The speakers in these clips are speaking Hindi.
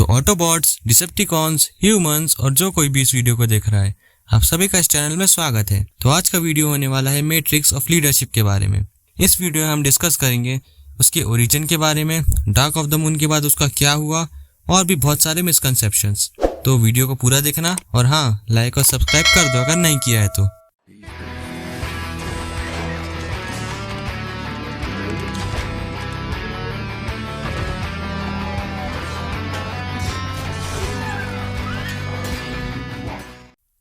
तो ऑटोबॉट्स, डिसेप्टिकॉन्स, ह्यूमंस और जो कोई भी इस वीडियो को देख रहा है, आप सभी का इस चैनल में स्वागत है। तो आज का वीडियो होने वाला है मैट्रिक्स ऑफ लीडरशिप के बारे में। इस वीडियो में हम डिस्कस करेंगे उसके ओरिजिन के बारे में, डार्क ऑफ द मून के बाद उसका क्या हुआ और भी बहुत सारे मिसकंसेप्शंस। तो वीडियो को पूरा देखना और हाँ, लाइक और सब्सक्राइब कर दो अगर नहीं किया है तो।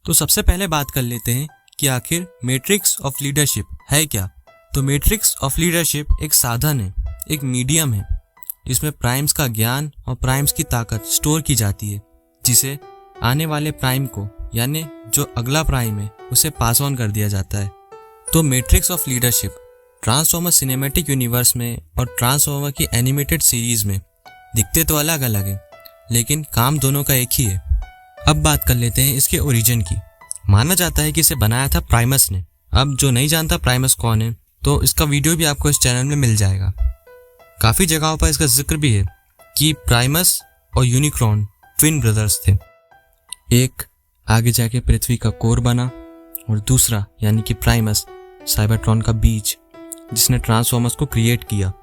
तो सबसे पहले बात कर लेते हैं कि आखिर मैट्रिक्स ऑफ लीडरशिप है क्या। तो मैट्रिक्स ऑफ लीडरशिप एक साधन है, एक मीडियम है जिसमें प्राइम्स का ज्ञान और प्राइम्स की ताकत स्टोर की जाती है, जिसे आने वाले प्राइम को यानी जो अगला प्राइम है उसे पास ऑन कर दिया जाता है। तो matrix of leadership transformer cinematic universe में और ट्रांसफॉर्मर की एनिमेटेड सीरीज में दिखते तो अलग अलग है, लेकिन काम दोनों का एक ही है। अब बात कर लेते हैं इसके ओरिजिन की। माना जाता है कि इसे बनाया था प्राइमस ने। अब जो नहीं जानता प्राइमस कौन है, तो इसका वीडियो भी आपको इस चैनल में मिल जाएगा। काफ़ी जगहों पर इसका जिक्र भी है कि प्राइमस और यूनिक्रॉन ट्विन ब्रदर्स थे। एक आगे जाके पृथ्वी का कोर बना और दूसरा यानी कि प्राइमस साइबरट्रॉन का बीज, जिसने ट्रांसफॉर्मर्स को क्रिएट किया।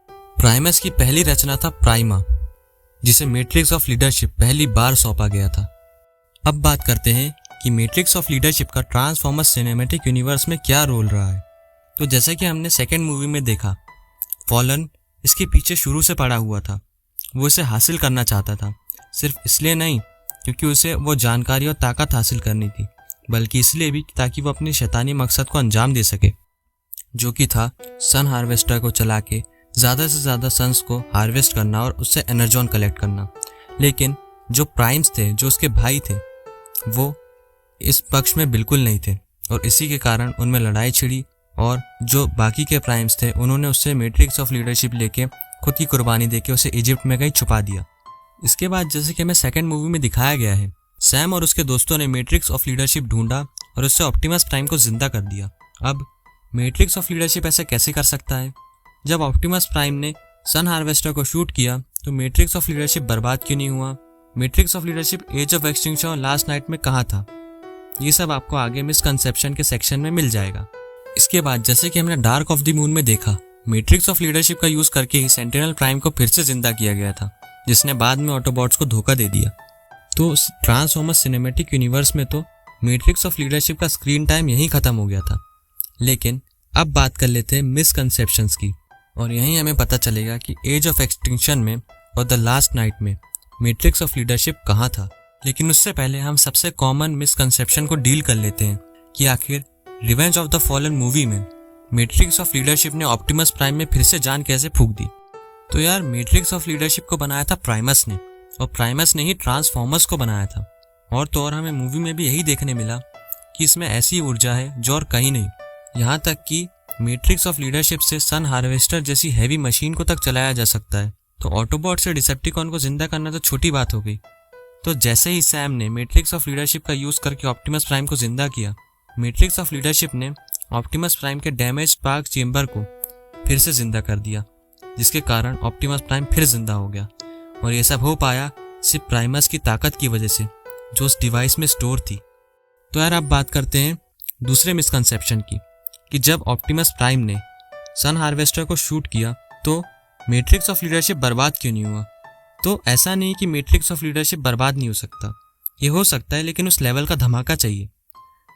प्राइमस की पहली रचना था प्राइमा, जिसे मैट्रिक्स ऑफ लीडरशिप पहली बार सौंपा गया था। अब बात करते हैं कि मैट्रिक्स ऑफ लीडरशिप का ट्रांसफॉर्मर्स सिनेमैटिक यूनिवर्स में क्या रोल रहा है। तो जैसा कि हमने सेकेंड मूवी में देखा, फॉलन इसके पीछे शुरू से पड़ा हुआ था। वो इसे हासिल करना चाहता था, सिर्फ इसलिए नहीं क्योंकि उसे वो जानकारी और ताकत हासिल करनी थी, बल्कि इसलिए भी ताकि वो अपने शैतानी मकसद को अंजाम दे सके, जो कि था सन हार्वेस्टर को चला के ज़्यादा से ज़्यादा सन्स को हार्वेस्ट करना और उससे एनर्जॉन कलेक्ट करना। लेकिन जो प्राइम्स थे, जो उसके भाई थे, वो इस पक्ष में बिल्कुल नहीं थे और इसी के कारण उनमें लड़ाई छिड़ी और जो बाकी के प्राइम्स थे उन्होंने उससे मैट्रिक्स ऑफ लीडरशिप लेके खुद की कुर्बानी देके उसे इजिप्ट में कहीं छुपा दिया। इसके बाद जैसे कि हमें सेकेंड मूवी में दिखाया गया है, सैम और उसके दोस्तों ने मैट्रिक्स ऑफ लीडरशिप ढूंढा और उससे ऑप्टिमस प्राइम को जिंदा कर दिया। अब मैट्रिक्स ऑफ लीडरशिप ऐसे कैसे कर सकता है? जब ऑप्टिमस प्राइम ने सन हार्वेस्टर को शूट किया तो मैट्रिक्स ऑफ लीडरशिप बर्बाद क्यों नहीं हुआ? Matrix of Leadership Age of Extinction और लास्ट नाइट में कहाँ था? ये सब आपको आगे मिसकंसेप्शन के सेक्शन में मिल जाएगा। इसके बाद जैसे कि हमने डार्क ऑफ द मून में देखा, मैट्रिक्स ऑफ लीडरशिप का यूज करके ही सेंटिनल प्राइम को फिर से जिंदा किया गया था, जिसने बाद में ऑटोबॉट्स को धोखा दे दिया। तो ट्रांसफॉर्मर्स सिनेमैटिक यूनिवर्स में तो मैट्रिक्स ऑफ लीडरशिप का स्क्रीन टाइम यहीं खत्म हो गया था। लेकिन अब बात कर लेते हैं मिसकंसेप्शंस की, और यहीं हमें पता चलेगा कि एज ऑफ एक्सटिंक्शन में और द लास्ट नाइट में मैट्रिक्स ऑफ लीडरशिप कहाँ था। लेकिन उससे पहले हम सबसे कॉमन मिसकंसेप्शन को डील कर लेते हैं कि आखिर revenge of the fallen movie में मैट्रिक्स ऑफ लीडरशिप ने ऑप्टिमस प्राइम में फिर से जान कैसे फूंक दी। तो यार, मैट्रिक्स ऑफ लीडरशिप को बनाया था प्राइमस ने, और प्राइमस ने ही ट्रांसफॉर्मर्स को बनाया था। और तो और हमें मूवी में भी यही देखने मिला कि इसमें ऐसी ऊर्जा है जो और कहीं नहीं। यहाँ तक कि मैट्रिक्स ऑफ लीडरशिप से सन हार्वेस्टर जैसी हैवी मशीन को तक चलाया जा सकता है। तो ऑटोबॉट से डिसेप्टिकॉन को जिंदा करना तो छोटी बात हो गई। तो जैसे ही सैम ने मैट्रिक्स ऑफ लीडरशिप का यूज करके ऑप्टिमस प्राइम को जिंदा किया, मैट्रिक्स ऑफ लीडरशिप ने ऑप्टिमस प्राइम के डैमेज स्पार्क चेंबर को फिर से जिंदा कर दिया, जिसके कारण ऑप्टिमस प्राइम फिर जिंदा हो गया। और ये सब हो पाया सिर्फ प्राइमस की ताकत की वजह से, जो उस डिवाइस में स्टोर थी। तो यार, अब बात करते हैं दूसरे मिसकंसेप्शन की कि जब ऑप्टिमस प्राइम ने सन हार्वेस्टर को शूट किया तो मैट्रिक्स ऑफ लीडरशिप बर्बाद क्यों नहीं हुआ? तो ऐसा नहीं कि मैट्रिक्स ऑफ लीडरशिप बर्बाद नहीं हो सकता, ये हो सकता है, लेकिन उस लेवल का धमाका चाहिए।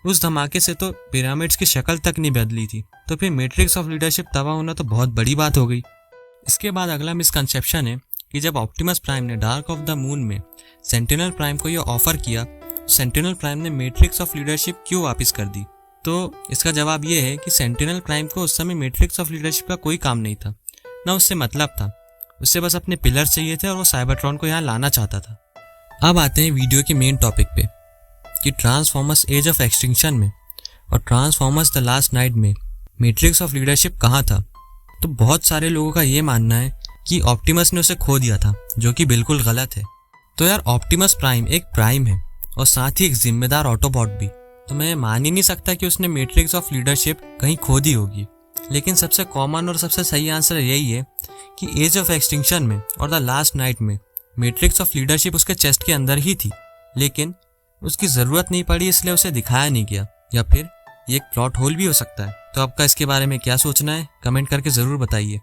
उस धमाके से तो पिरामिड्स की शक्ल तक नहीं बदली थी, तो फिर मैट्रिक्स ऑफ लीडरशिप तबाह होना तो बहुत बड़ी बात हो गई। इसके बाद अगला मिसकंसेप्शन है कि जब ऑप्टिमस प्राइम ने डार्क ऑफ द मून में सेंटिनल प्राइम को यह ऑफर किया, सेंटिनल प्राइम ने मैट्रिक्स ऑफ लीडरशिप क्यों वापस कर दी? तो इसका जवाब ये है कि सेंटिनल प्राइम को उस समय मैट्रिक्स ऑफ लीडरशिप का कोई काम नहीं था, ना उससे मतलब था। उससे बस अपने पिलर चाहिए थे और वो साइबरट्रॉन को यहाँ लाना चाहता था। अब आते हैं वीडियो के मेन टॉपिक पे कि ट्रांसफॉर्मर्स एज ऑफ एक्सटिंक्शन में और ट्रांसफॉर्मर्स द लास्ट नाइट में मैट्रिक्स ऑफ लीडरशिप कहाँ था। तो बहुत सारे लोगों का ये मानना है कि ऑप्टिमस ने उसे खो दिया था, जो कि बिल्कुल गलत है। तो यार, ऑप्टिमस प्राइम एक प्राइम है और साथ ही एक जिम्मेदार ऑटोबॉट भी। तो मैं मान ही नहीं सकता कि उसने मैट्रिक्स ऑफ लीडरशिप कहीं खो दी होगी। लेकिन सबसे कॉमन और सबसे सही आंसर यही है कि एज ऑफ एक्सटिंक्शन में और द लास्ट नाइट में मैट्रिक्स ऑफ लीडरशिप उसके चेस्ट के अंदर ही थी, लेकिन उसकी ज़रूरत नहीं पड़ी इसलिए उसे दिखाया नहीं गया, या फिर ये एक प्लॉट होल भी हो सकता है। तो आपका इसके बारे में क्या सोचना है कमेंट करके ज़रूर बताइए।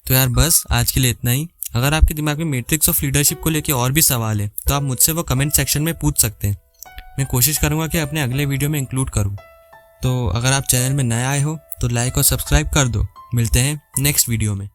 तो यार बस आज के लिए इतना ही। अगर आपके दिमाग में मैट्रिक्स ऑफ लीडरशिप को लेकर और भी सवाल है तो आप मुझसे वो कमेंट सेक्शन में पूछ सकते हैं। मैं कोशिश करूँगा कि अपने अगले वीडियो में इंक्लूड करूँ। तो अगर आप चैनल में नए आए हो तो लाइक और सब्सक्राइब कर दो। मिलते हैं नेक्स्ट वीडियो में।